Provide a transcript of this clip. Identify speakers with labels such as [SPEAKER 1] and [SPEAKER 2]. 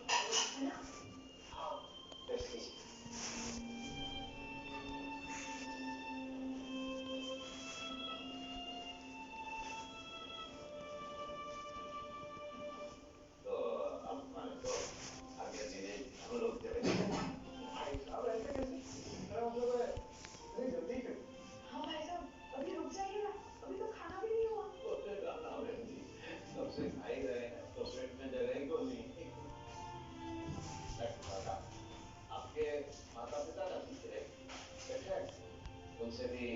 [SPEAKER 1] है ना? हाँ, रेस्ट कीजिए। तो अब मान लो आगे धीरे हम लोग चले भाई साहब, ऐसे कैसे? मेरा मतलब है, इतनी जल्दी क्यों? हाँ भाई साहब, अभी रुक जाइए ना, अभी तो खाना भी नहीं हुआ। तो फिर खाना बहन जी, कब से खा ही रहे हैं, तो पेट में जगह ही तो नहीं। मैं था, आपके माता पिता का ठीक है, बैठे, उनसे भी